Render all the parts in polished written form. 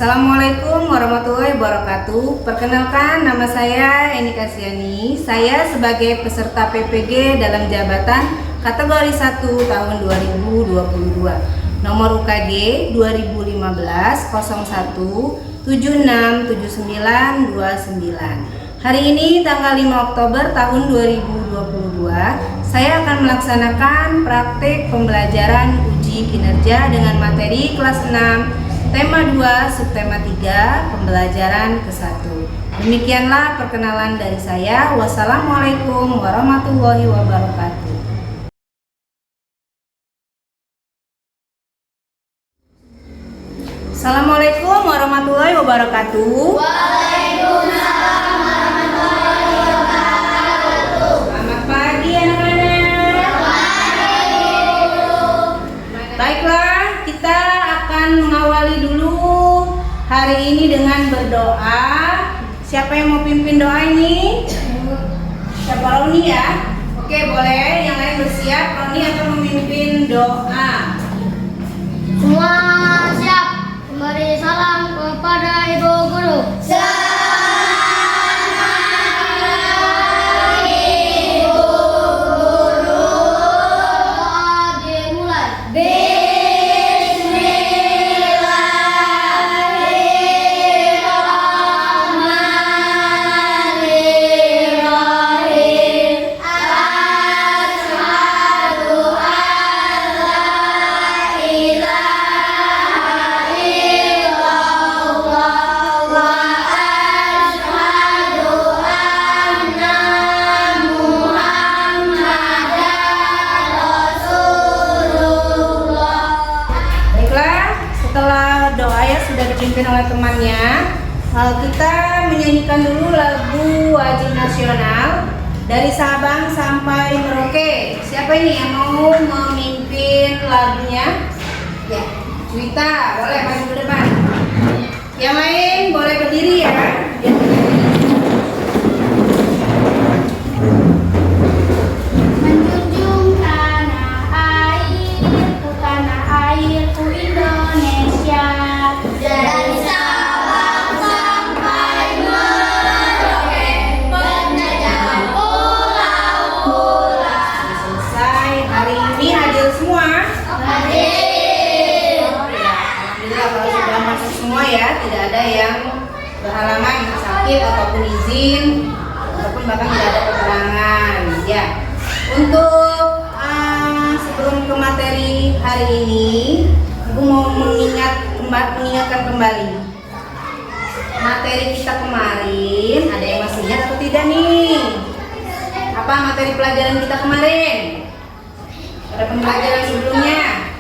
Assalamualaikum warahmatullahi wabarakatuh. Perkenalkan, nama saya Eni Kasiani. Saya sebagai peserta PPG dalam jabatan kategori 1 tahun 2022. Nomor UKG 2015 01 767929. Hari ini tanggal 5 Oktober tahun 2022, saya akan melaksanakan praktik pembelajaran uji kinerja dengan materi kelas 6 tema 2, subtema 3, pembelajaran ke-1. Demikianlah perkenalan dari saya. Wassalamualaikum warahmatullahi wabarakatuh. Assalamualaikum warahmatullahi wabarakatuh. Waalaikumsalam warahmatullahi wabarakatuh. Selamat pagi anak-anak. Baiklah, kita akan mengawali dulu hari ini dengan berdoa. Siapa yang mau pimpin doa ini? Siapa? Roni ya? Oke, boleh. Yang lain bersiap. Roni akan memimpin doa. Semua siap. Memberi salam kepada Ibu Guru. Selamat Ibu Guru. Doa dimulai. Setelah doa ya sudah dipimpin oleh temannya, kita menyanyikan dulu lagu wajib nasional dari Sabang sampai Merauke. Siapa ini yang mau memimpin lagunya? Ya, Juwita, boleh maju ke depan. Yang lain boleh berdiri ya. Menjunjung tanah airku Indonesia. Dari Sabang sampai Merauke, penjajah pulau-pulau. Selesai. Hari ini hadir semua. Hadir. Alhamdulillah kalau sudah masuk semua ya, tidak ada yang berhalangan sakit ataupun izin ataupun bahkan tidak ada keterangan ya. Untuk sebelum ke materi hari ini, Ibu mau mengingatkan kembali materi kita kemarin. Ada yang masih ingat atau tidak nih? Apa materi pelajaran kita kemarin? Pada pembelajaran sebelumnya?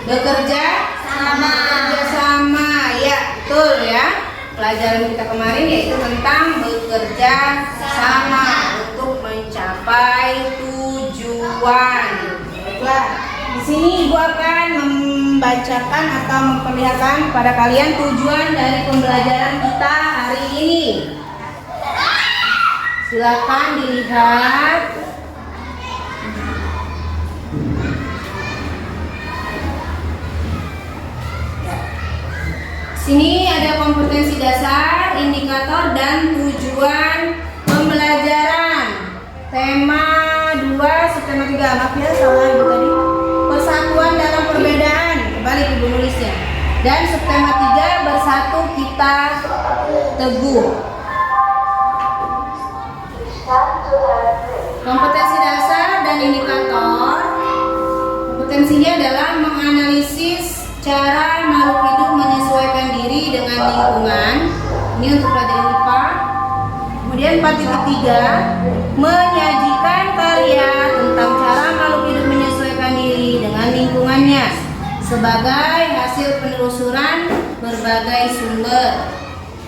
Bekerja sama, ya betul ya. Pelajaran kita kemarin yaitu tentang bekerja sama untuk mencapai tujuan. Baiklah, di sini Ibu akan membacakan atau memperlihatkan kepada kalian tujuan dari pembelajaran kita hari ini. Silakan dilihat. Sini ada kompetensi dasar, indikator, dan tujuan pembelajaran. Tema 2, subtema 3. Maaf ya, salah Ibu tadi. Persatuan dalam perbedaan. Kembali Ibu nulisnya. Dan subtema 3, bersatu kita teguh. Kompetensi dasar dan indikator. Kompetensinya adalah menganalisis cara makhluk hidup menyesuaikan diri dengan lingkungan. Ini untuk pelajaran IPA. Kemudian 4.3, menyajikan karya tentang cara makhluk hidup menyesuaikan diri dengan lingkungannya sebagai hasil penelusuran berbagai sumber.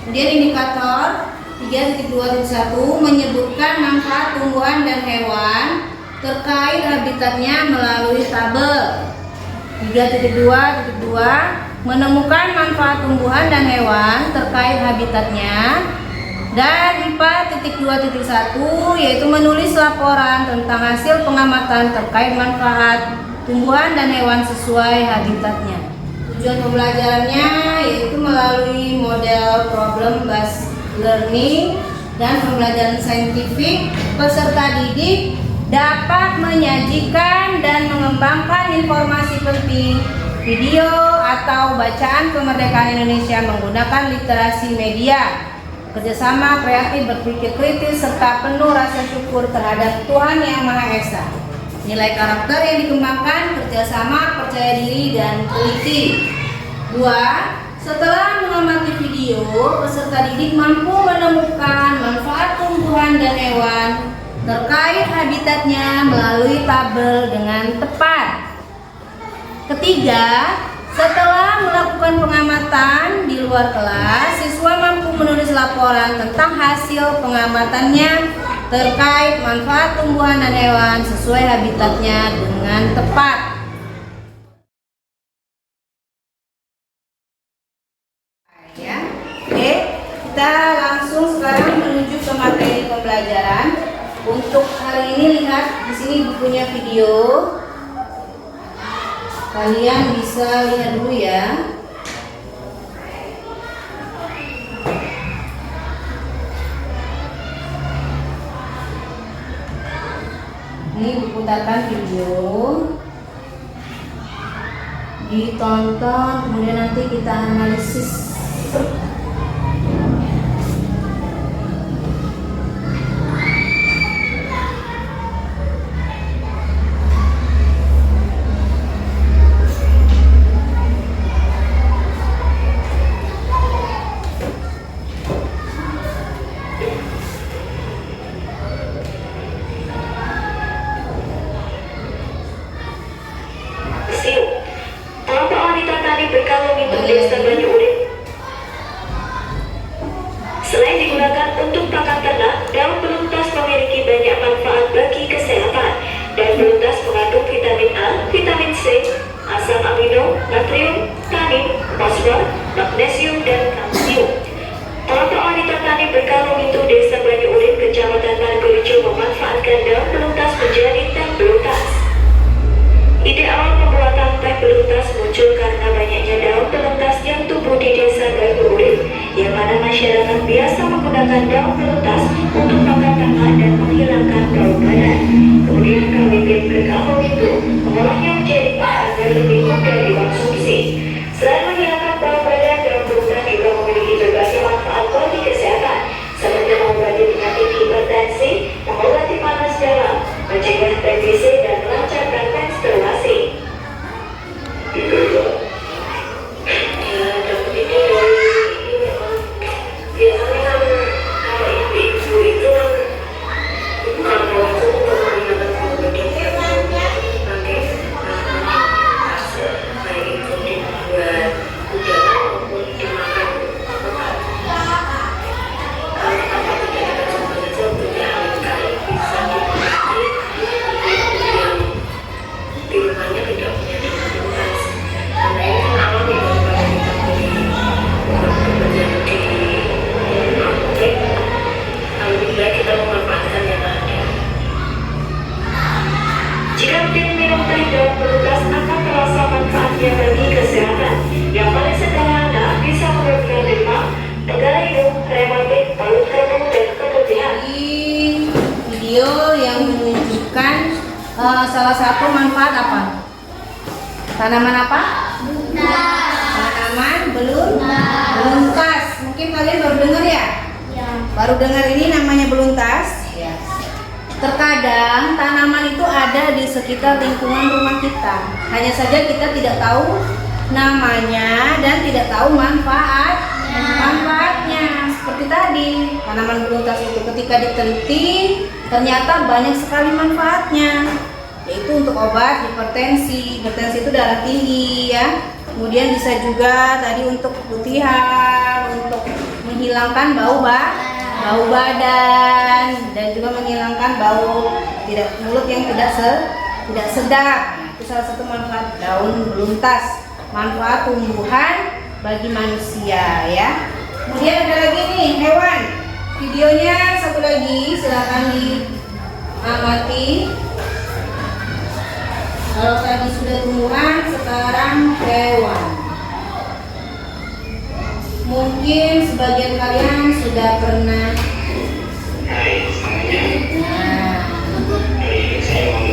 Kemudian indikator 3.2.1, menyebutkan manfaat tumbuhan dan hewan terkait habitatnya melalui tabel. 3.2.2, menemukan manfaat tumbuhan dan hewan terkait habitatnya. Dan 4.2.1 yaitu menulis laporan tentang hasil pengamatan terkait manfaat tumbuhan dan hewan sesuai habitatnya. Tujuan pembelajarannya yaitu melalui model problem based learning dan pembelajaran saintifik, peserta didik dapat menyajikan dan mengembangkan informasi penting, video atau bacaan kemerdekaan Indonesia menggunakan literasi media, kerjasama kreatif, berpikir kritis, serta penuh rasa syukur terhadap Tuhan Yang Maha Esa. Nilai karakter yang dikembangkan, kerjasama, percaya diri, dan teliti. 2. Setelah mengamati video, peserta didik mampu menemukan manfaat tumbuhan dan hewan terkait habitatnya melalui tabel dengan tepat. 3. Setelah melakukan pengamatan di luar kelas, siswa mampu menulis laporan tentang hasil pengamatannya terkait manfaat tumbuhan dan hewan sesuai habitatnya dengan tepat. Ya. Oke, kita langsung sekarang menuju ke materi pembelajaran. Untuk hari ini lihat di sini bukunya video. Kalian bisa lihat dulu ya. Ini buku tatan video. Ditonton, kemudian nanti kita analisis. Berkalung itu desa Banyu Urip. Selain digunakan untuk pakan ternak, daun beluntas memiliki banyak manfaat bagi kesehatan. Daun beluntas mengandung vitamin A, vitamin C, asam amino, natrium, tanin, fosfor, magnesium, dan kalsium. Kelompok wanita tani berkalung itu desa Banyu Urip, Kecamatan Margorejo memanfaatkan daun beluntas menjadi teh beluntas. Ide awal pembuatan teh beluntas muncul karena banyaknya daun beluntas yang tumbuh di desa Banyu Urip, yang mana masyarakat biasa menggunakan daun beluntas untuk pakan ternak dan menghilangkan bau badan. Kemudian pemimpin berkalung itu mengolahnya menjadi teh agar lebih mudah dikonsumsi. Selain menghilangkan bau badan, daun beluntas juga memiliki berbagai manfaat bagi kesehatan, seperti mengobati penyakit hipertensi, mengobati panas dalam, mencegah TBC, dan melancarkan menstruasi. Jika rutin minum teh daun beluntas akan terasa manfaatnya bagi kesehatan. Yang paling sederhana bisa menurunkan demam, tegar hidung, rematik, paru keruh, dan keputihan. Di video yang menunjukkan salah satu manfaat apa? Tanaman apa? Tanaman beluntas. Mungkin kalian baru dengar ya? Baru dengar ini namanya beluntas. Terkadang tanaman itu ada di sekitar lingkungan rumah kita. Hanya saja kita tidak tahu namanya dan tidak tahu manfaatnya. Seperti tadi, tanaman beluntas itu ketika diteliti ternyata banyak sekali manfaatnya. Yaitu untuk obat hipertensi. Hipertensi itu darah tinggi ya. Kemudian bisa juga tadi untuk keputihan, untuk menghilangkan bau badan, dan juga menghilangkan bau mulut yang tidak sedap. Nah, itu salah satu manfaat daun beluntas, manfaat tumbuhan bagi manusia ya. Kemudian ada lagi nih hewan. Videonya satu lagi, silakan diamati. Kalau tadi sudah tumbuhan, sekarang hewan. Mungkin sebagian kalian sudah pernah. Hai semuanya, Nah, hari ini saya mau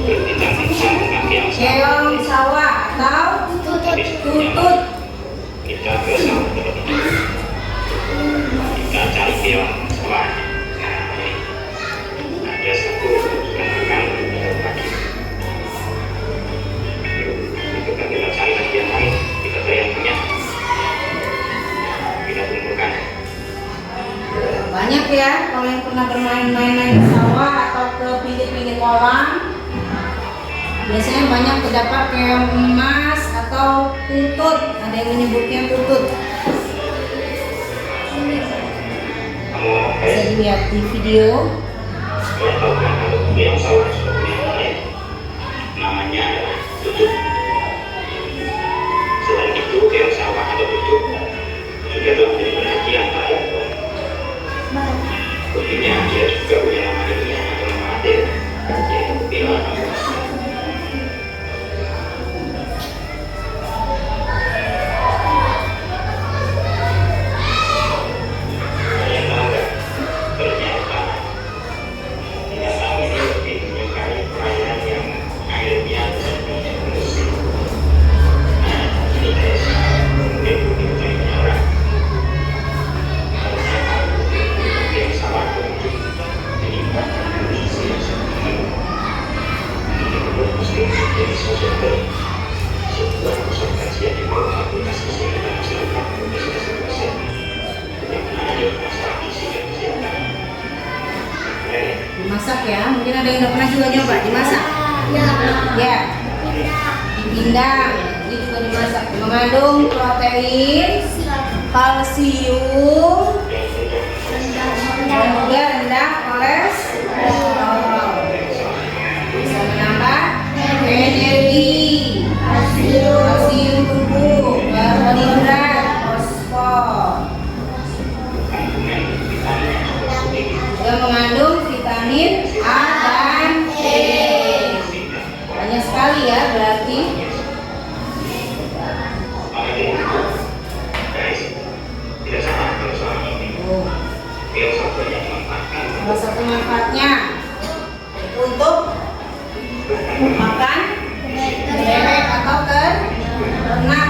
berbincang-bincang tentang keong sawah. keong sawah atau Tapi sebelumnya tutut. kita ke sawah terlebih dahulu. Kita cari keong sawah. Nah, ini ada satu yang akan berbagi. Kita cari lagi yang lain. Kita cari yang punya. Kita kumpulkan. Banyak ya kalau yang pernah bermain-main ke sawah atau ke pinggir-pinggir kolam. Biasanya banyak terdapat keong emas atau tutut. Ada yang menyebutnya tutut. Kamu Bisa dilihat di video. Kalian tahu kan kalau keong sawah sudah punya nama lain? Namanya adalah tutut. Selain itu, keong sawah atau tutut juga telah menjadi perhatian rakyat. Buktinya dia juga punya nama ilmiah atau nama adil, yaitu keong emas. Kalian tahu nggak? Ternyata binatang ini lebih menyukai perairan yang airnya jernih dan bersih. Nah, ini guys, mungkin kita punya orang. Yang sama begitu. Jadi kondisi yang seperti ini. Ini mesti menjadi sosial. Sebuah konsultasi yang dibawa fakultas kesehatan masyarakat Universitas Indonesia yang menangani masalah gizi dan kesehatan. Dimasak ya. Mungkin ada yang udah pernah juga nyoba dimasak. Ya, dipindang. Ini juga dimasak. Mengandung protein, kalsium, dan juga rendah kolesterol. Bisa menambah energi, kalsium tubuh, karbohidrat, fosfor. Juga mengandung vitamin A dan E. Banyak sekali ya berarti. Maka dari itu, guys, tidak salah kalau soal ini. Oh, Keong sawah banyak dimanfaatkan salah satu manfaatnya untuk makan bebek atau ternak.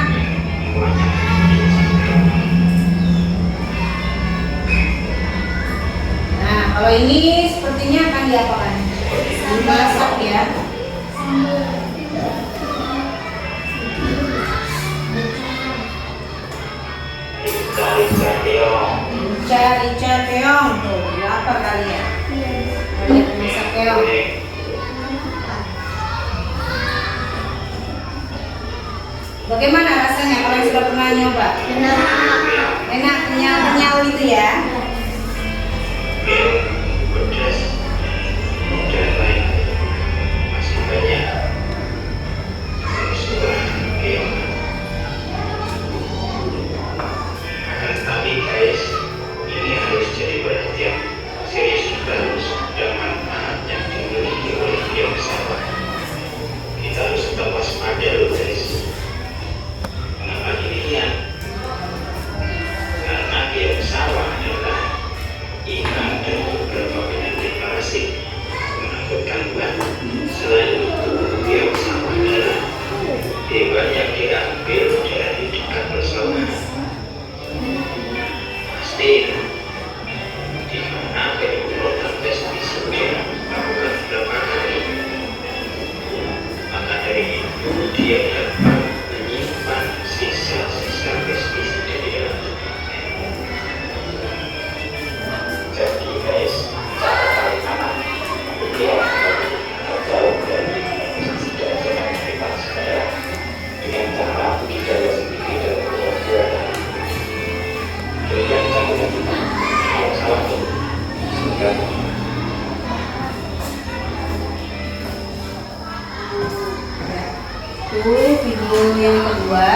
Nah, kalau ini sepertinya akan diapakan? Dimasak ya. Rica keong. Rica keong tuh, lapar kali ya. Lihat masak keong. Boleh. Bagaimana rasanya kalau yang sudah pernah nyoba? Enak, kenyal itu ya. Keong pedas dan lain masih banyak jenis keong. Akan tetapi guys, ini harus jadi perhatian serius juga harus dan manfaat yang dimiliki oleh keong sawah. Kita harus tetap waspada loh guys. Kenapa demikian? Karena keong sawah adalah inang dari beberapa penyakit parasit menakutkan bukan. Selain itu, keong sawah adalah hewan yang diambil dari dekat persawahan. Pasti di mana penyemprotan pestisida lakukan beberapa kali. Maka dari itu dia dapat menyimpan sisa-sisa pestisida di dalam tubuhnya. Jadi guys, cara paling aman untuk terjauh dari pestisida dengan aktivitas saya dengan cara budidaya sendiri dan keluarga. Berikan campuran kita yang salah dulu sehingga Itu video yang kedua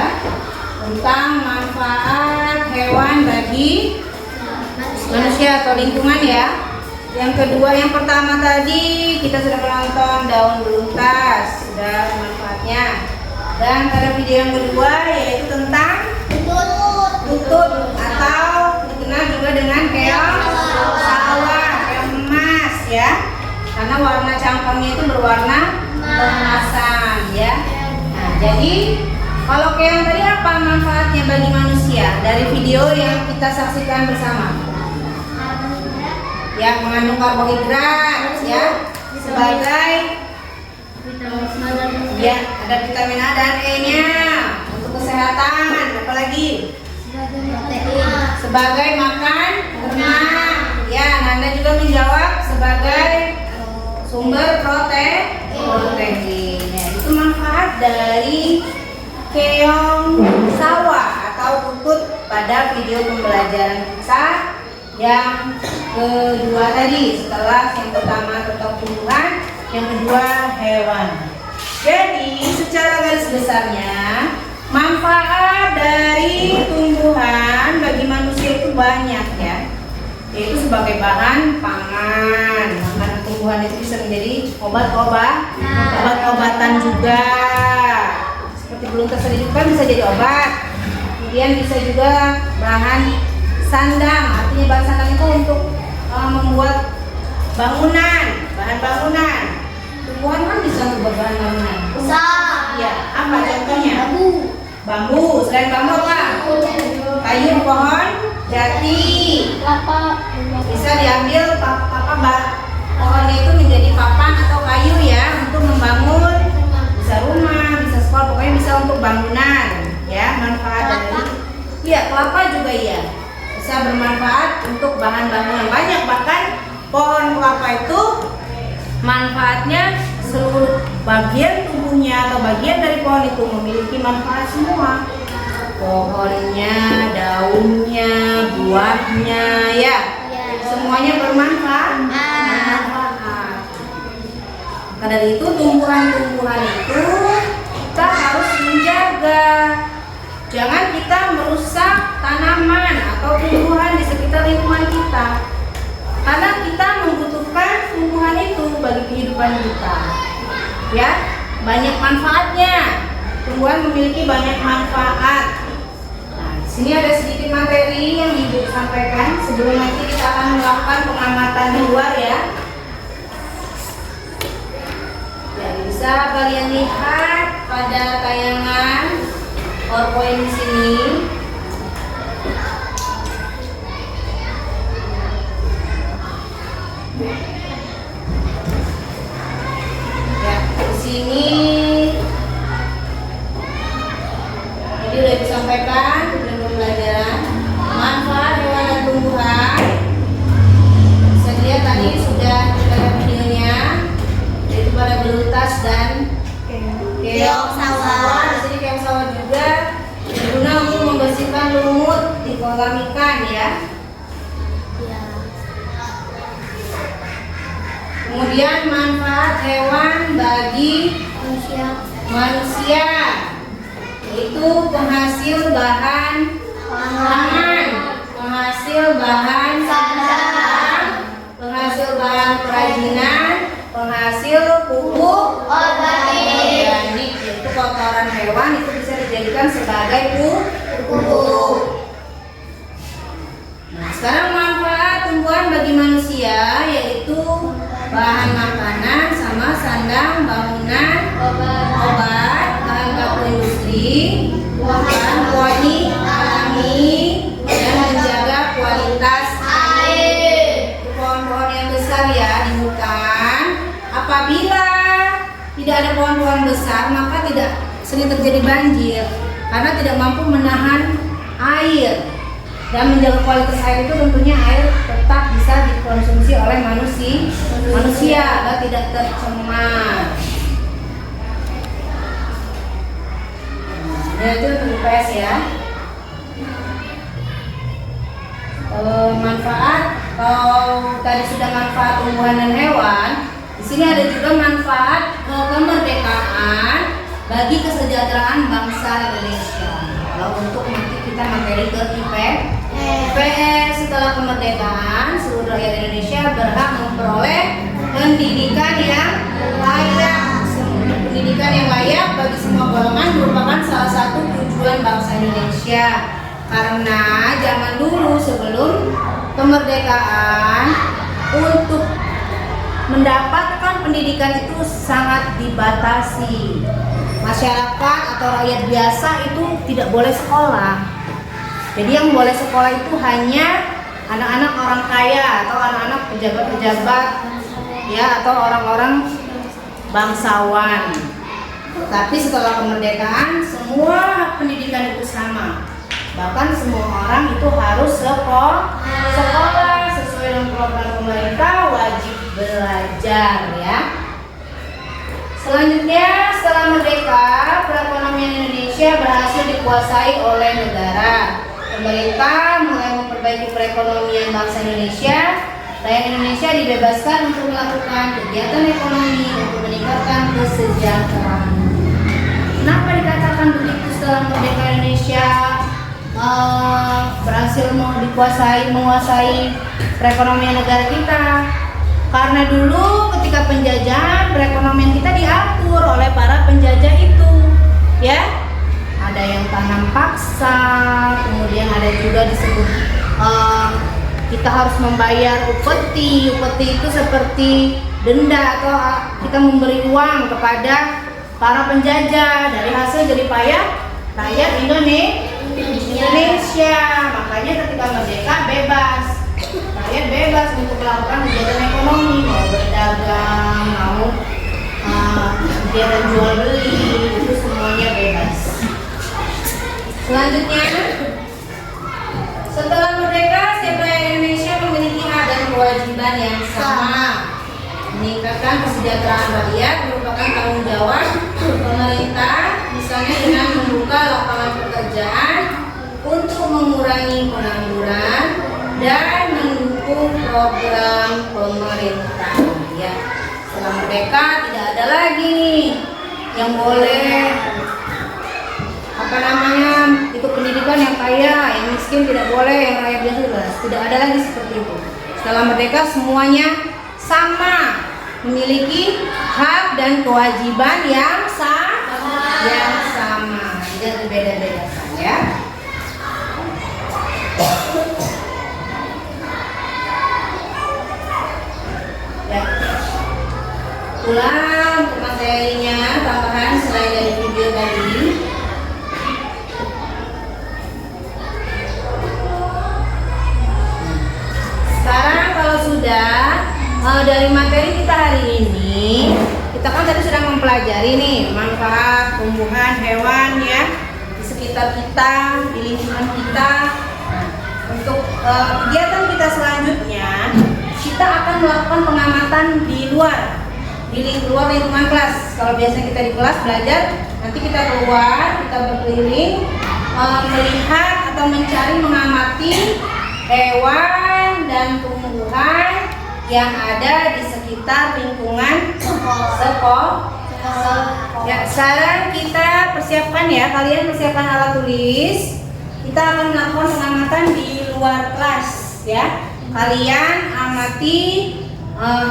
tentang manfaat hewan bagi manusia atau lingkungan ya. Yang kedua, yang pertama tadi kita sudah menonton daun beluntas, sudah manfaatnya. Dan pada video yang kedua yaitu tentang Tutut. tutut atau dikenal juga dengan keong sawah, keong emas ya. Karena warna cangkangnya itu berwarna keemasan ya. Nah, jadi kalau keong tadi apa manfaatnya bagi manusia dari video yang kita saksikan bersama? Ya, mengandung karbohidrat ya, sebagai ya ada vitamin A dan E-nya untuk kesehatan. Apalagi sebagai makan lemak ya. Nanda juga menjawab sebagai sumber protein ya. Itu manfaat dari keong sawah atau tutut pada video pembelajaran kita yang kedua tadi. Setelah yang pertama tentang tumbuhan, yang kedua hewan. Jadi secara garis besarnya manfaat dari tumbuhan bagi manusia itu banyak ya, yaitu sebagai bahan pangan. Makanan tumbuhan itu bisa menjadi obat-obatan juga. Seperti belum tersedikitkan bisa jadi obat. Kemudian bisa juga bahan sandang. Artinya bahan sandang itu untuk membuat bangunan, bahan bangunan. Tumbuhan kan bisa untuk bahan bangunan. Ya, apa contohnya? Bambu. Selain bambu apa? Kayu pohon jati. Bisa diambil pohonnya itu menjadi papan atau kayu ya untuk membangun, bisa rumah, bisa sekolah, pokoknya bisa untuk bangunan ya. Manfaat dari kelapa juga ya, bisa bermanfaat untuk bahan bangunan. Banyak, bahkan pohon kelapa itu manfaatnya seluruh bagian tubuhnya atau bagian dari pohon itu memiliki manfaat semua. Pohonnya, daunnya, buahnya ya, semuanya bermanfaat. Maka dari itu tumbuhan-tumbuhan itu kita harus menjaga. Jangan kita merusak tanaman atau tumbuhan di sekitar lingkungan kita. Karena kita membutuhkan tumbuhan itu bagi kehidupan kita. Ya, banyak manfaatnya. Tumbuhan memiliki banyak manfaat. Nah, di sini ada sedikit materi yang Ibu sampaikan sebelum nanti kita akan melakukan pengamatan di luar ya. Ya, bisa kalian lihat pada tayangan PowerPoint di sini. Sini jadi udah disampaikan dalam pembelajaran manfaat hewan dan tumbuhan. Bisa dilihat tadi sudah ada videonya, yaitu pada belutas dan keong sawah. Di sini keong sawah juga berguna untuk membersihkan lumut di kolam ikan ya. Kemudian manfaat hewan bagi manusia yaitu penghasil bahan pangan, penghasil bahan sandang, penghasil bahan kerajinan, penghasil pupuk organik. Yaitu kotoran hewan itu bisa dijadikan sebagai pupuk. Nah, sekarang manfaat tumbuhan bagi manusia yaitu bahan makanan sama sandang, bangunan, obat, bahan baku industri, bahan pewarna alami, dan menjaga kualitas air. Pohon-pohon yang besar ya di hutan. Apabila tidak ada pohon-pohon besar, maka tidak sering terjadi banjir karena tidak mampu menahan air. Dan menjaga kualitas air itu tentunya air tetap bisa dikonsumsi oleh manusia agar tidak tercemar. Nah, itu untuk IPS ya. Manfaat, kalau tadi sudah manfaat tumbuhan dan hewan, di sini ada juga manfaat kemerdekaan bagi kesejahteraan bangsa Indonesia. Kalau untuk nanti kita materi ke IPS, setelah kemerdekaan seluruh rakyat Indonesia berhak memperoleh pendidikan yang layak. Pendidikan yang layak bagi semua golongan merupakan salah satu tujuan bangsa Indonesia. Karena zaman dulu sebelum kemerdekaan, untuk mendapatkan pendidikan itu sangat dibatasi. Masyarakat atau rakyat biasa itu tidak boleh sekolah. Jadi yang boleh sekolah itu hanya anak-anak orang kaya atau anak-anak pejabat-pejabat, ya, atau orang-orang bangsawan. Tapi setelah kemerdekaan, semua pendidikan itu sama. Bahkan semua orang itu harus sekolah sesuai dengan program pemerintah, wajib belajar, ya. Selanjutnya, setelah merdeka, perekonomian Indonesia berhasil dikuasai oleh negara. Pemerintah mulai memperbaiki perekonomian bangsa Indonesia. Rakyat Indonesia dibebaskan untuk melakukan kegiatan ekonomi untuk meningkatkan kesejahteraan. Kenapa dikatakan begitu setelah merdeka Indonesia berhasil menguasai perekonomian negara kita? Karena dulu ketika penjajahan, perekonomian kita diatur oleh para penjajah itu, ya. Ada yang tanam paksa, kemudian ada juga disebut kita harus membayar upeti. Upeti itu seperti denda atau kita memberi uang kepada para penjajah dari hasil jerih payah rakyat Indonesia. Makanya ketika merdeka bebas, rakyat bebas untuk melakukan kegiatan ekonomi, mau berdagang, mau kegiatan jual beli, itu semuanya bebas. Selanjutnya, setelah merdeka, setiap rakyat Indonesia memiliki hak dan kewajiban yang sama. Meningkatkan kesejahteraan rakyat merupakan tanggung jawab pemerintah, misalnya dengan membuka lapangan pekerjaan untuk mengurangi pengangguran dan mendukung program pemerintah. Ya, setelah merdeka tidak ada lagi nih yang boleh ikut pendidikan yang kaya, yang miskin tidak boleh, yang rakyat biasa tidak ada lagi seperti itu. Setelah merdeka semuanya sama, memiliki hak dan kewajiban yang sama, tidak berbeda-bedakan, ya. Ya. Ulang untuk materinya tambahan selain dari video tadi. Sekarang kalau sudah dari materi kita hari ini, kita kan tadi sudah mempelajari nih manfaat tumbuhan, hewan, ya, di sekitar kita, di lingkungan kita. Untuk kegiatan kita selanjutnya, kita akan melakukan pengamatan di luar lingkungan kelas. Kalau biasanya kita di kelas belajar, nanti kita keluar, kita berkeliling, melihat atau mencari, mengamati hewan dan tumbuhan yang ada di sekitar lingkungan sekolah. Ya, sekarang kita persiapkan, ya, kalian persiapkan alat tulis. Kita akan melakukan pengamatan di luar kelas, ya. Kalian amati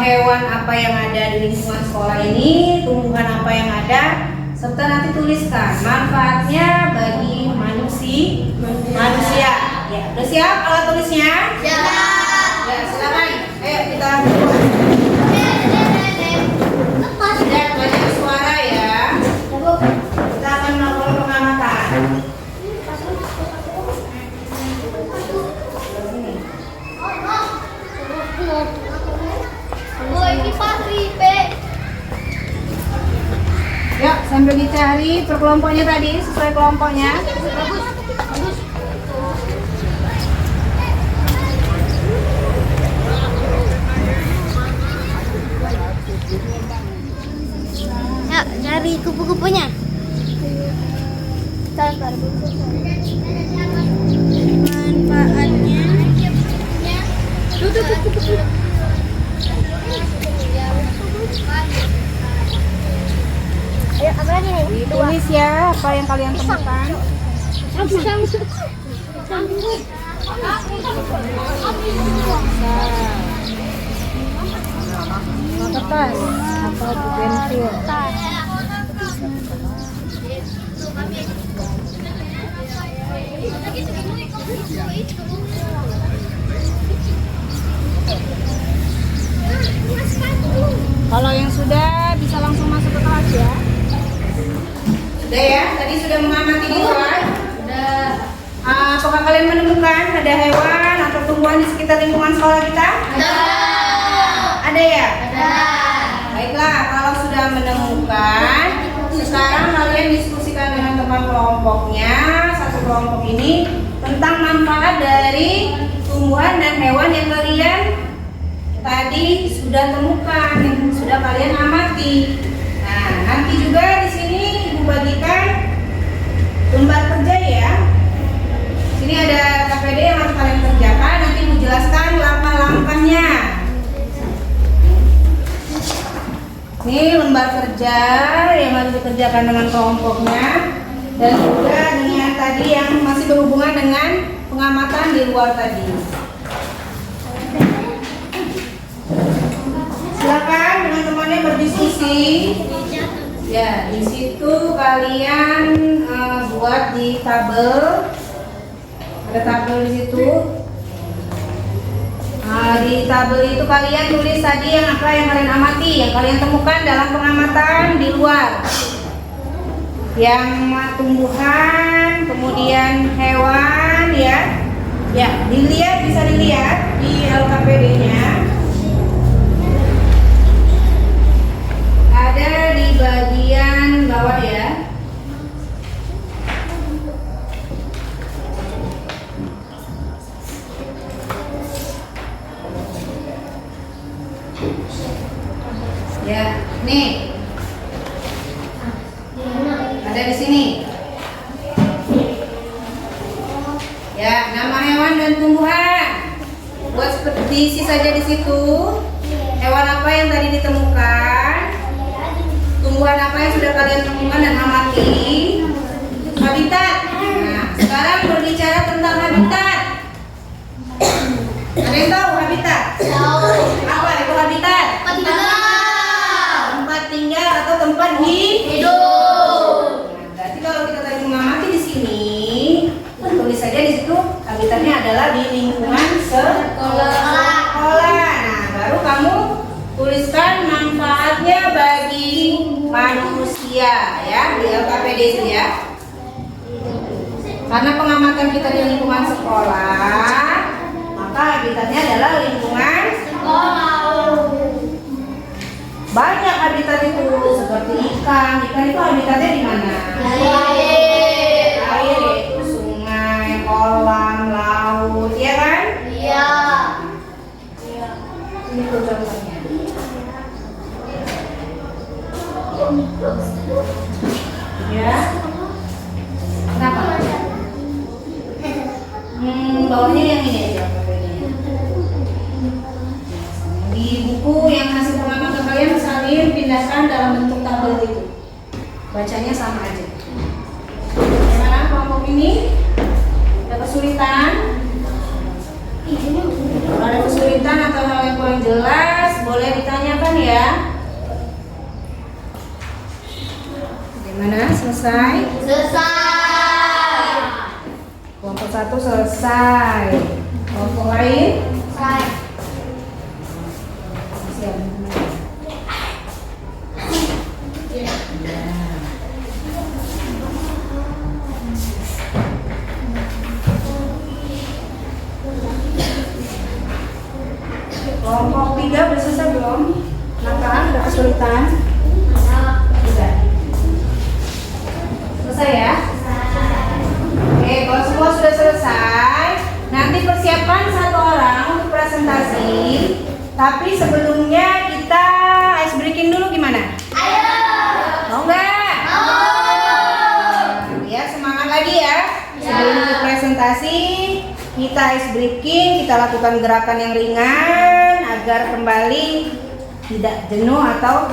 hewan apa yang ada di lingkungan sekolah ini, tumbuhan apa yang ada, serta nanti tuliskan manfaatnya bagi manusia. Ya, udah siap alat tulisnya? Ya. Ya, silakan. Ayo kita tidak banyak suara, ya. Kita akan melakukan pengamatan. Ya, sambil dicari per kelompoknya tadi, sesuai kelompoknya. Ya, cari kupu-kupunya. Manfaatnya. Kupu-kupu. Ayo, apa lagi nih? Ditulis, ya, apa yang kalian temukan. Kertas atau bugenvil. Kalau yang sudah bisa langsung masuk ke kelas ya. Sudah ya, tadi sudah mengamati di luar. Sudah. Apakah kalian menemukan ada hewan atau tumbuhan di sekitar lingkungan sekolah kita? Ada ya? Ada. Baiklah, kalau sudah menemukan, sekarang kalian diskusikan dengan teman kelompoknya, satu kelompok ini, tentang manfaat dari tumbuhan dan hewan yang kalian tadi sudah temukan, yang sudah kalian amati. Nah, nanti juga di sini Ibu bagikan lembar kerja ya. Sini ada KPD yang harus kalian kerjakan. Nanti Ibu jelaskan langkah-langkahnya. Ini lembar kerja yang harus dikerjakan dengan kelompoknya dan juga dengan tadi yang masih berhubungan dengan pengamatan di luar tadi. Silakan dengan temannya berdiskusi. Ya, di situ kalian buat di tabel. Ada tabel di situ. Di tabel itu kalian tulis tadi yang apa yang kalian amati, yang kalian temukan dalam pengamatan di luar. Yang tumbuhan, kemudian hewan ya. Ya, dilihat, bisa dilihat di LKPD-nya. Ada di bagian bawah ya. Ya, nih. Ada di sini. Ya, nama hewan dan tumbuhan. Buat seperti diisi saja di situ. Hewan apa yang tadi ditemukan? Tumbuhan apa yang sudah kalian temukan dan amati? Habitat. Nah, sekarang berbicara tentang habitat. Ada yang tahu habitat? Tahu. Apa itu habitat? Tempat tinggal atau tempat hidup. Nah, berarti kalau kita tadi mengamati di sini, tulis saja di situ habitatnya adalah di lingkungan sekolah. Nah, baru kamu tuliskan manfaatnya bagi manusia ya di LKPD itu ya. Karena pengamatan kita di lingkungan sekolah, maka habitatnya adalah lingkungan sekolah. Banyak habitat itu seperti ikan. Ikan itu habitatnya di mana? Air, yaitu sungai, kolam, laut, ya kan? Iya. Ini tuh contohnya. Ya. Kenapa? Bawahnya yang ini aja. Di buku yang hasil pengamatan kalian salin pindahkan dalam bentuk tabel itu. Bacanya sama aja. Gimana kelompok ini? Ada kesulitan? Kalau ada kesulitan atau hal yang kurang jelas, boleh ditanyakan ya. Gimana? Selesai? Selesai. Kelompok 1 selesai. Kelompok lain? Selesai. Kelompok 3 udah selesai belum? Kenapa? Ada kesulitan? Sudah. Selesai ya? Oke, kalau semua sudah selesai, nanti persiapkan satu orang untuk presentasi. Tapi sebelumnya kita ice breaking dulu gimana? Ayo! Mau nggak? Mau! Ya, semangat lagi ya. Sebelum presentasi, kita ice breaking, kita lakukan gerakan yang ringan agar kembali tidak jenuh atau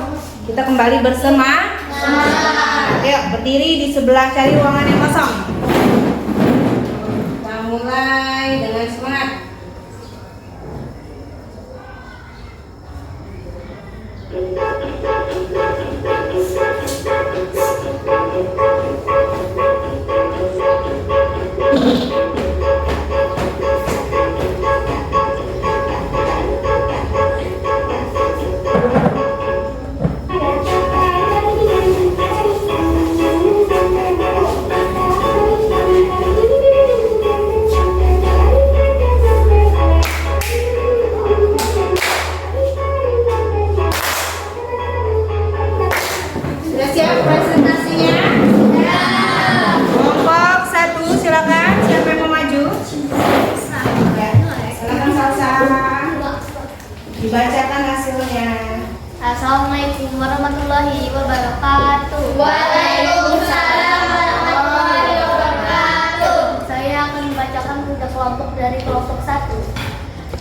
kita kembali bersemangat. Ayo berdiri di sebelah, cari ruangan yang kosong. Kita mulai dengan semangat. Dibacakan hasilnya. Assalamualaikum warahmatullahi wabarakatuh. Waalaikumsalam warahmatullahi wabarakatuh. Saya akan membacakan tiga kelompok dari kelompok 1.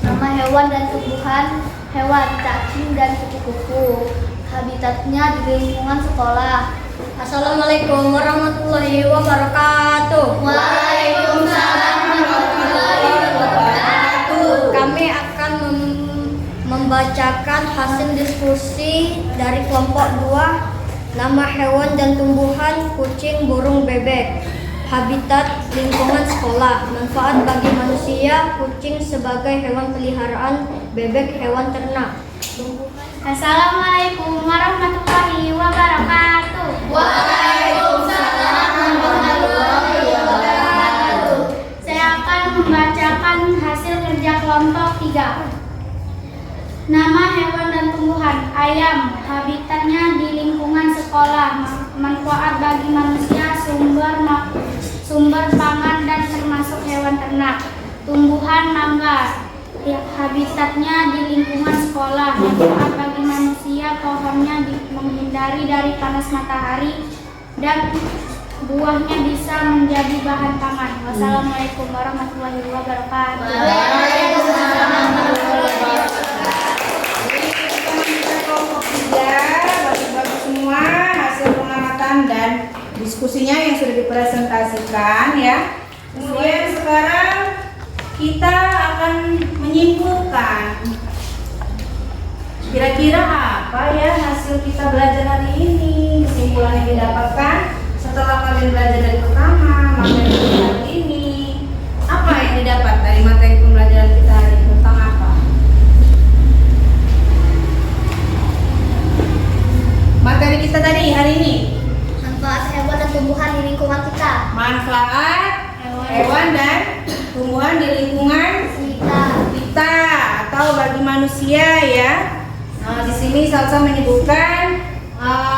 Nama hewan dan tumbuhan: hewan, cacing dan kupu-kupu. Habitatnya di lingkungan sekolah. Assalamualaikum warahmatullahi wabarakatuh. Waalaikumsalam warahmatullahi wabarakatuh. Kami akan membacakan hasil diskusi dari kelompok 2. Nama hewan dan tumbuhan: kucing, burung, bebek. Habitat lingkungan sekolah. Manfaat bagi manusia: kucing sebagai hewan peliharaan, bebek hewan ternak. Assalamualaikum warahmatullahi wabarakatuh. Waalaikumsalam warahmatullahi wabarakatuh. Saya akan membacakan hasil kerja kelompok 3. Nama hewan dan tumbuhan: ayam. Habitatnya di lingkungan sekolah. Manfaat bagi manusia: sumber pangan dan termasuk hewan ternak. Tumbuhan: mangga. Habitatnya di lingkungan sekolah. Manfaat bagi manusia: pohonnya menghindari dari panas matahari dan buahnya bisa menjadi bahan pangan. Wassalamualaikum warahmatullahi wabarakatuh. Waalaikumsalam warahmatullahi wabarakatuh. Kelompok 3, bagus-bagus semua hasil pengamatan dan diskusinya yang sudah dipresentasikan ya. Kemudian sekarang kita akan menyimpulkan kira-kira apa ya hasil kita belajar hari ini, kesimpulan yang didapatkan setelah kalian belajar dari pertama materi hari ini. Apa yang didapat dari materi pembelajaran kita hari ini tentang apa? Materi kita tadi hari ini, Manfaat hewan dan tumbuhan di lingkungan kita. manfaat hewan dan tumbuhan di lingkungan kita atau bagi manusia ya. Nah, di sini Salsa menyebutkan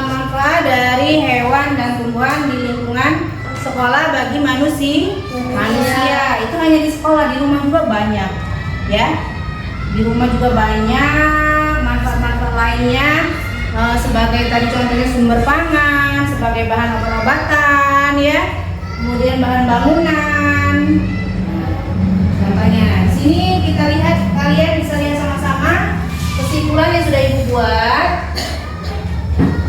manfaat dari hewan dan tumbuhan di lingkungan sekolah bagi manusia. Itu hanya di sekolah, di rumah juga banyak ya. Di rumah juga banyak manfaat-manfaat lainnya. Sebagai tadi contohnya sumber pangan, sebagai bahan obat-obatan ya, kemudian bahan bangunan. Contohnya, di sini kita lihat, kalian bisa lihat sama-sama kesimpulan yang sudah Ibu buat,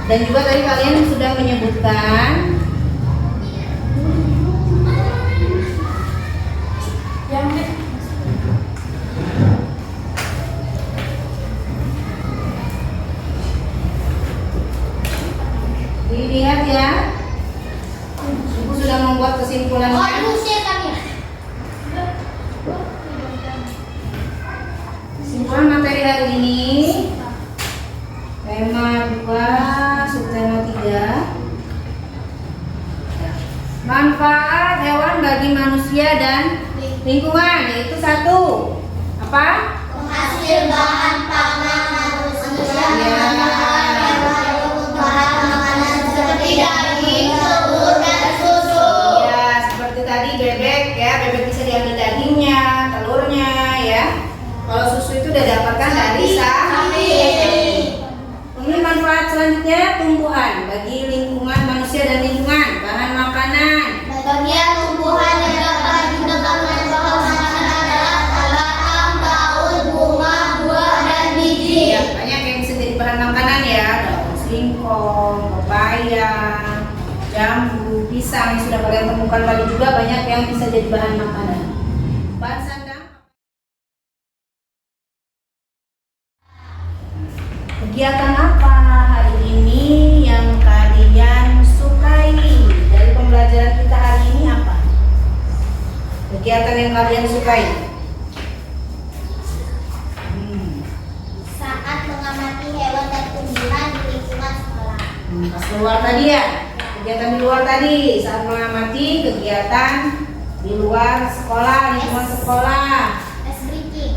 dan juga tadi kalian sudah menyebutkan. Dilihat ya, Ibu sudah membuat kesimpulannya. Kesimpulan materi hari ini, tema 2, subtema 3. Manfaat hewan bagi manusia dan lingkungan, yaitu 1. Apa? Hasil bahan pangan manusia. Seperti daging, telur, dan susu. Ya, seperti tadi bebek ya, bebek bisa diambil dagingnya, telurnya ya. Kalau susu itu udah dapatkan dari sapi. Kemudian manfaat selanjutnya tumbuhan bagi lingkungan manusia dan lingkungan, bahan makanan. Bagian tumbuhan yang dapat digunakan untuk bahan makanan adalah batang, daun, bunga, buah, dan biji. Ya, banyak yang bisa jadi bahan makanan ya, daun singkong, pepaya, jambu, pisang yang sudah kalian temukan tadi juga banyak yang bisa jadi bahan makanan. Bahan sandang. Kegiatan apa hari ini yang kalian sukai? Dari pembelajaran kita hari ini apa? Kegiatan yang kalian sukai? Saat mengamati hewan dan tumbuhan di lingkungan sekolah. Pas keluar tadi ya, kegiatan di luar tadi saat mengamati kegiatan di luar sekolah, lingkungan sekolah. Ice breaking.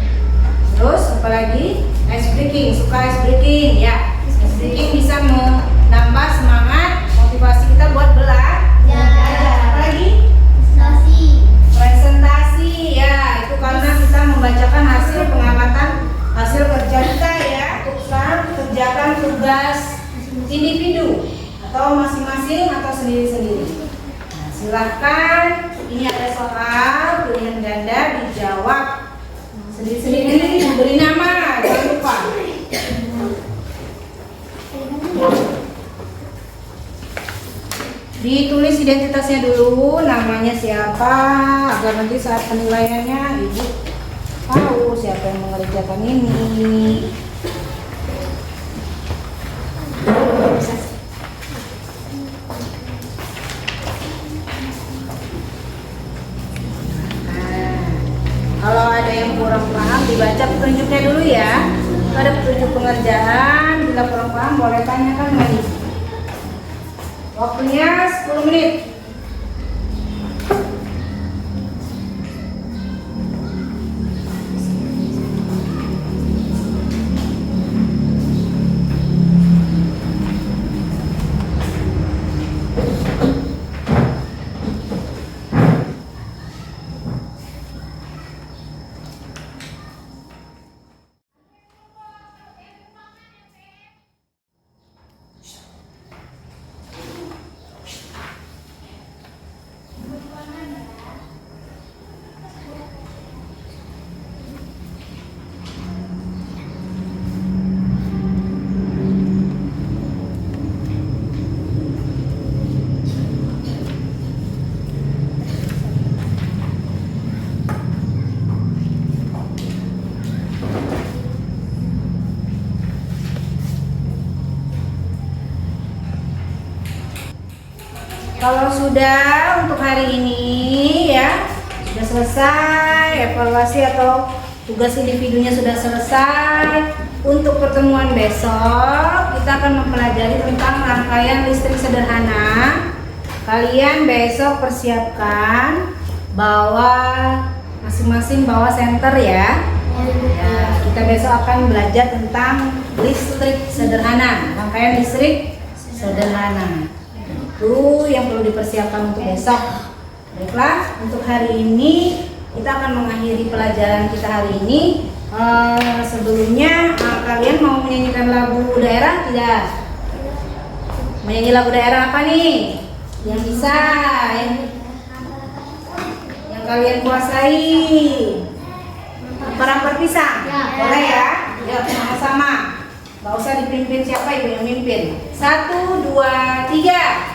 Terus apa lagi? Ice breaking, suka ice breaking ya. Ice breaking bisa menambah semangat, motivasi kita buat belajar. Apa lagi? Presentasi ya, itu karena kita membacakan hasil pengamatan, hasil kerja kita Atau masing-masing atau sendiri-sendiri? Nah, silahkan. Ini ada soal pilihan ganda dijawab sendiri-sendiri, beri nama, jangan lupa. Ditulis identitasnya dulu, namanya siapa, agar nanti saat penilaiannya ibu tahu siapa yang mengerjakan ini. Kalau ada yang kurang paham, dibaca petunjuknya dulu ya. Ada petunjuk pengerjaan, bila kurang paham boleh tanyakan lagi. Waktunya 10 menit. Kalau sudah untuk hari ini ya sudah selesai, evaluasi atau tugas individunya sudah selesai. Untuk pertemuan besok kita akan mempelajari tentang rangkaian listrik sederhana. Kalian besok persiapkan bawa masing-masing bawa senter ya. Ya, kita besok akan belajar tentang listrik sederhana, rangkaian listrik sederhana. Itu yang perlu dipersiapkan untuk besok. Baiklah, untuk hari ini kita akan mengakhiri pelajaran kita hari ini. Sebelumnya kalian mau menyanyikan lagu daerah tidak? Menyanyi lagu daerah apa nih? Yang bisa, yang kalian kuasai. Perang perpisah, boleh ya? Ya, sama-sama. Gak usah dipimpin siapa ibu yang mimpin. 1, 2, 3.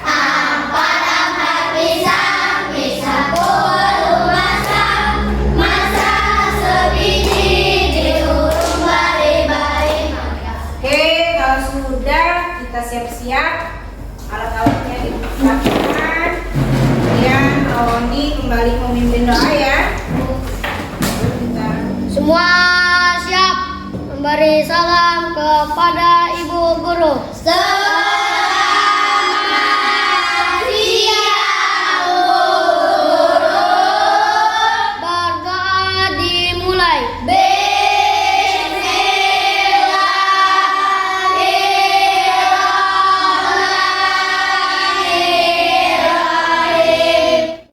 Padang berpisah, bisa puluh masa, masa sebiji diurung bari-bari. Oke, kalau sudah kita siap-siap, alat-alatnya disiapkan. Kemudian Roni kembali memimpin doa ya. Semua siap memberi salam kepada Ibu Guru.